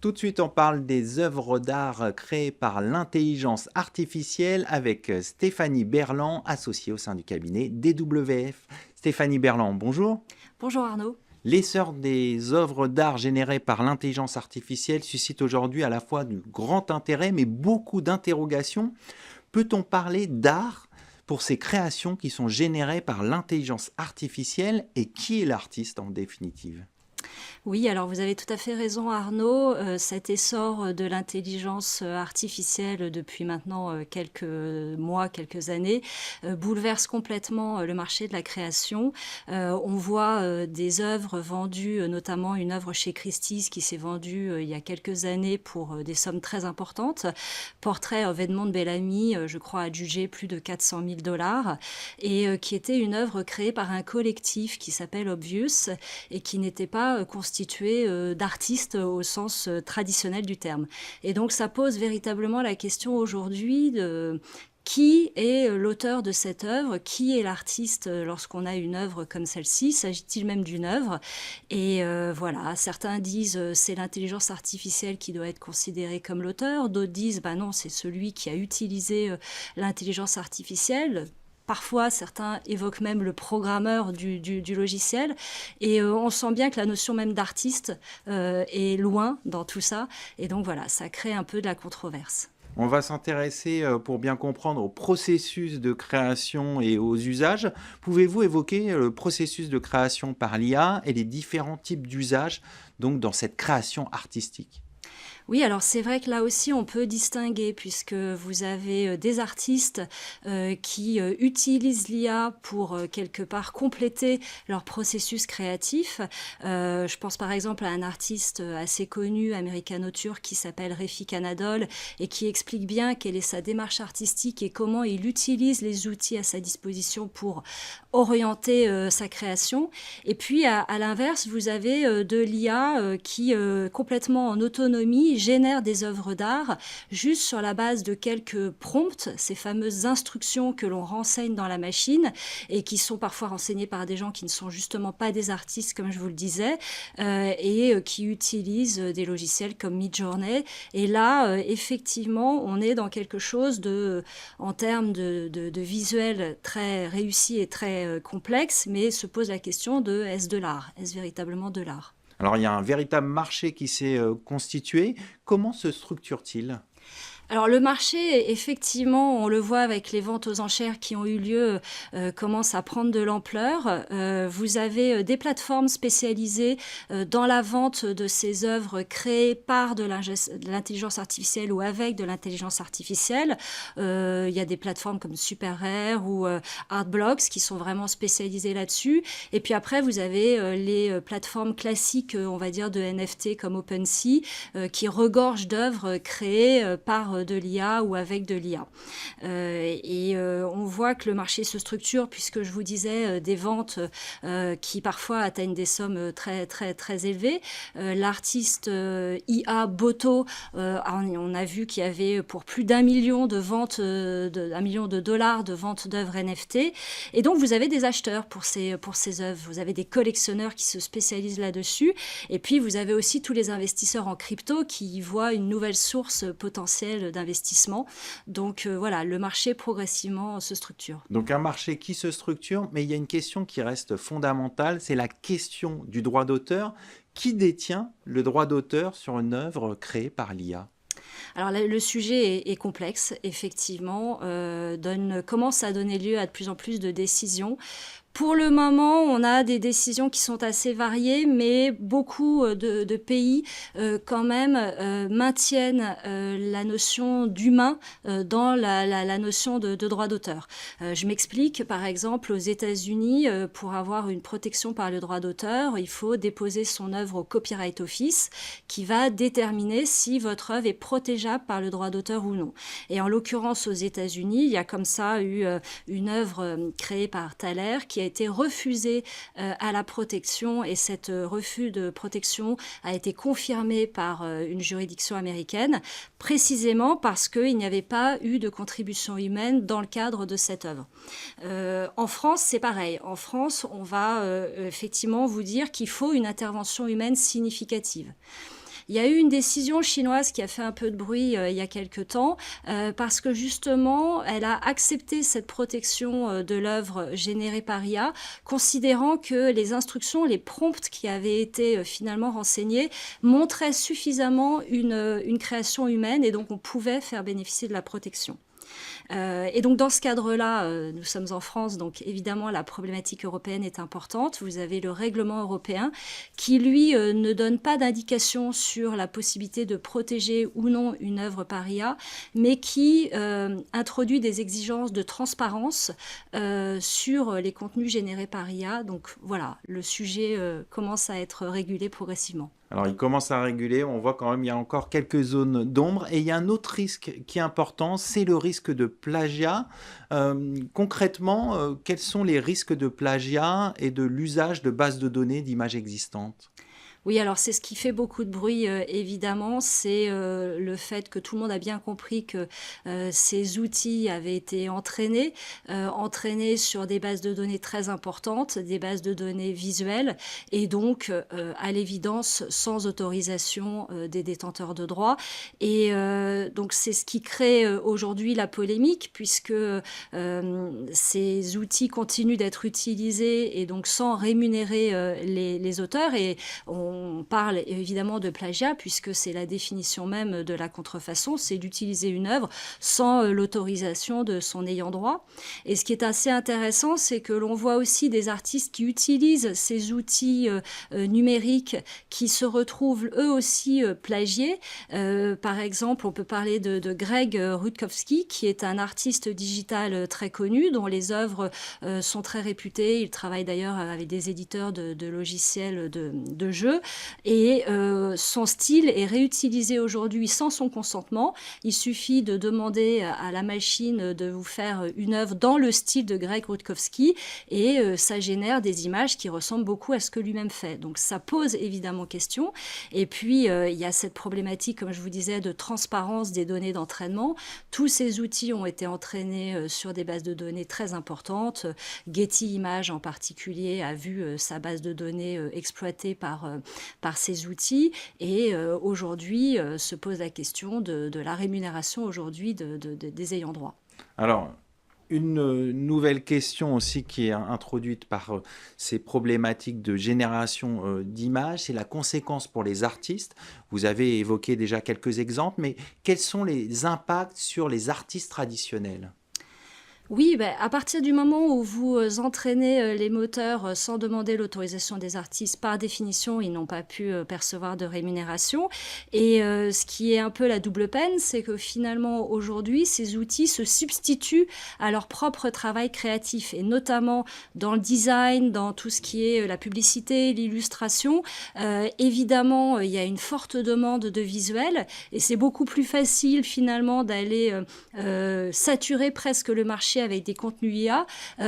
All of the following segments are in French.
Tout de suite, on parle des œuvres d'art créées par l'intelligence artificielle avec Stéphanie Berland, associée au sein du cabinet DWF. Stéphanie Berland, bonjour. Bonjour Arnaud. L'essor des œuvres d'art générées par l'intelligence artificielle suscite aujourd'hui à la fois du grand intérêt, mais beaucoup d'interrogations. Peut-on parler d'art pour ces créations qui sont générées par l'intelligence artificielle et qui est l'artiste en définitive? Oui, alors vous avez tout à fait raison Arnaud. Cet essor de l'intelligence artificielle depuis maintenant quelques mois, quelques années, bouleverse complètement le marché de la création. On voit des œuvres vendues, notamment une œuvre chez Christie's qui s'est vendue il y a quelques années pour des sommes très importantes. Portrait of Edmond Bellamy, je crois adjugé plus de 400 000 dollars, et qui était une œuvre créée par un collectif qui s'appelle Obvious et qui n'était pas constitué d'artistes au sens traditionnel du terme. Et donc ça pose véritablement la question aujourd'hui de qui est l'auteur de cette œuvre, qui est l'artiste lorsqu'on a une œuvre comme celle-ci, s'agit-il même d'une œuvre? Et voilà, certains disent c'est l'intelligence artificielle qui doit être considérée comme l'auteur, d'autres disent bah non, c'est celui qui a utilisé l'intelligence artificielle. Parfois, certains évoquent même le programmeur du logiciel. Et on sent bien que la notion même d'artiste est loin dans tout ça. Et donc voilà, ça crée un peu de la controverse. On va s'intéresser, pour bien comprendre, au processus de création et aux usages. Pouvez-vous évoquer le processus de création par l'IA et les différents types d'usages donc dans cette création artistique? Oui, alors c'est vrai que là aussi on peut distinguer puisque vous avez des artistes qui utilisent l'IA pour quelque part compléter leur processus créatif. Je pense par exemple à un artiste assez connu américano-turc qui s'appelle Refik Anadol et qui explique bien quelle est sa démarche artistique et comment il utilise les outils à sa disposition pour orienter sa création. Et puis à l'inverse, vous avez de l'IA qui complètement en autonomie génère des œuvres d'art juste sur la base de quelques prompts, ces fameuses instructions que l'on renseigne dans la machine et qui sont parfois renseignées par des gens qui ne sont justement pas des artistes, comme je vous le disais, et qui utilisent des logiciels comme Midjourney. Et là, effectivement, on est dans quelque chose en termes de visuel très réussi et très complexe, mais se pose la question de est-ce de l'art? Est-ce véritablement de l'art? Alors, il y a un véritable marché qui s'est constitué. Comment se structure-t-il? Alors le marché, effectivement, on le voit avec les ventes aux enchères qui ont eu lieu, commence à prendre de l'ampleur. Vous avez des plateformes spécialisées dans la vente de ces œuvres créées par de l'intelligence artificielle ou avec de l'intelligence artificielle. Il y a des plateformes comme SuperRare ou Artblocks qui sont vraiment spécialisées là-dessus. Et puis après, vous avez les plateformes classiques, on va dire, de NFT comme OpenSea, qui regorgent d'œuvres créées par de l'IA ou avec de l'IA. On voit que le marché se structure puisque je vous disais des ventes qui parfois atteignent des sommes très très très élevées. L'artiste IA Boto, on a vu qu'il y avait pour plus d'1 million de ventes, $1 million de ventes d'œuvres NFT. Et donc vous avez des acheteurs pour ces œuvres. Vous avez des collectionneurs qui se spécialisent là-dessus. Et puis vous avez aussi tous les investisseurs en crypto qui y voient une nouvelle source potentielle d'investissement. Donc voilà, le marché progressivement se structure. Donc un marché qui se structure, mais il y a une question qui reste fondamentale, c'est la question du droit d'auteur. Qui détient le droit d'auteur sur une œuvre créée par l'IA? Alors le sujet est complexe, effectivement, commence à donner lieu à de plus en plus de décisions. Pour le moment, on a des décisions qui sont assez variées, mais beaucoup de pays quand même maintiennent la notion d'humain dans la notion de droit d'auteur. Je m'explique, par exemple, aux États-Unis, pour avoir une protection par le droit d'auteur, il faut déposer son œuvre au Copyright Office qui va déterminer si votre œuvre est protégeable par le droit d'auteur ou non. Et en l'occurrence, aux États-Unis, il y a comme ça eu une œuvre créée par Thaler qui a été refusée à la protection et cet refus de protection a été confirmé par une juridiction américaine précisément parce qu'il n'y avait pas eu de contribution humaine dans le cadre de cette œuvre. En France, c'est pareil. En France, on va effectivement vous dire qu'il faut une intervention humaine significative. Il y a eu une décision chinoise qui a fait un peu de bruit il y a quelque temps, parce que justement, elle a accepté cette protection de l'œuvre générée par IA, considérant que les instructions, les prompts qui avaient été finalement renseignés montraient suffisamment une création humaine, et donc on pouvait faire bénéficier de la protection. Et donc dans ce cadre-là, nous sommes en France, donc évidemment la problématique européenne est importante. Vous avez le règlement européen qui, lui, ne donne pas d'indication sur la possibilité de protéger ou non une œuvre par IA, mais qui introduit des exigences de transparence sur les contenus générés par IA. Donc voilà, le sujet commence à être régulé progressivement. Alors, il commence à réguler, on voit quand même il y a encore quelques zones d'ombre. Et il y a un autre risque qui est important, c'est le risque de plagiat. Concrètement, quels sont les risques de plagiat et de l'usage de bases de données d'images existantes? Oui, alors c'est ce qui fait beaucoup de bruit, évidemment, c'est le fait que tout le monde a bien compris que ces outils avaient été entraînés sur des bases de données très importantes, des bases de données visuelles, et donc à l'évidence sans autorisation des détenteurs de droits. Et donc c'est ce qui crée aujourd'hui la polémique, puisque ces outils continuent d'être utilisés et donc sans rémunérer les auteurs. Et on parle évidemment de plagiat, puisque c'est la définition même de la contrefaçon, c'est d'utiliser une œuvre sans l'autorisation de son ayant droit. Et ce qui est assez intéressant, c'est que l'on voit aussi des artistes qui utilisent ces outils numériques qui se retrouvent eux aussi plagiés. Par exemple, on peut parler de Greg Rutkowski, qui est un artiste digital très connu, dont les œuvres sont très réputées. Il travaille d'ailleurs avec des éditeurs de logiciels de jeux. Et son style est réutilisé aujourd'hui sans son consentement. Il suffit de demander à la machine de vous faire une œuvre dans le style de Greg Rutkowski, et ça génère des images qui ressemblent beaucoup à ce que lui-même fait. Donc ça pose évidemment question. Et puis il y a cette problématique, comme je vous disais, de transparence des données d'entraînement. Tous ces outils ont été entraînés sur des bases de données très importantes. Getty Images en particulier a vu sa base de données exploitée par ces outils, et aujourd'hui se pose la question de la rémunération aujourd'hui des ayants droit. Alors, une nouvelle question aussi qui est introduite par ces problématiques de génération d'images, c'est la conséquence pour les artistes. Vous avez évoqué déjà quelques exemples, mais quels sont les impacts sur les artistes traditionnels ? Oui, à partir du moment où vous entraînez les moteurs sans demander l'autorisation des artistes, par définition, ils n'ont pas pu percevoir de rémunération. Et ce qui est un peu la double peine, c'est que finalement, aujourd'hui, ces outils se substituent à leur propre travail créatif, et notamment dans le design, dans tout ce qui est la publicité, l'illustration. Évidemment, il y a une forte demande de visuels, et c'est beaucoup plus facile finalement d'aller saturer presque le marché avec des contenus IA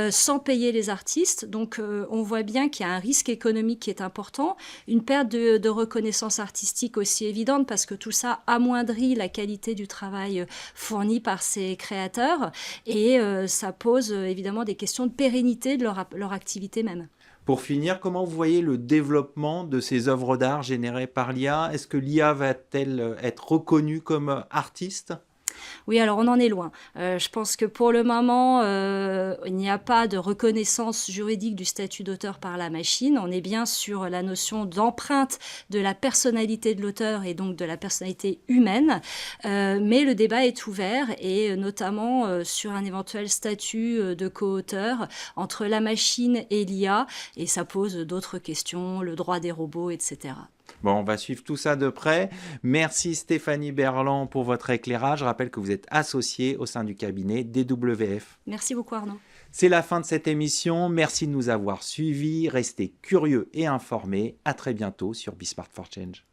sans payer les artistes. Donc on voit bien qu'il y a un risque économique qui est important, une perte de reconnaissance artistique aussi évidente, parce que tout ça amoindrit la qualité du travail fourni par ces créateurs, et ça pose évidemment des questions de pérennité de leur activité même. Pour finir, comment vous voyez le développement de ces œuvres d'art générées par l'IA? Est-ce que l'IA va-t-elle être reconnue comme artiste? Oui, alors on en est loin. Je pense que pour le moment, il n'y a pas de reconnaissance juridique du statut d'auteur par la machine. On est bien sur la notion d'empreinte de la personnalité de l'auteur, et donc de la personnalité humaine. Mais le débat est ouvert, et notamment sur un éventuel statut de co-auteur entre la machine et l'IA. Et ça pose d'autres questions, le droit des robots, etc. Bon, on va suivre tout ça de près. Merci Stéphanie Berland pour votre éclairage. Je rappelle que vous êtes associée au sein du cabinet DWF. Merci beaucoup Arnaud. C'est la fin de cette émission. Merci de nous avoir suivis. Restez curieux et informés. À très bientôt sur Be Smart for Change.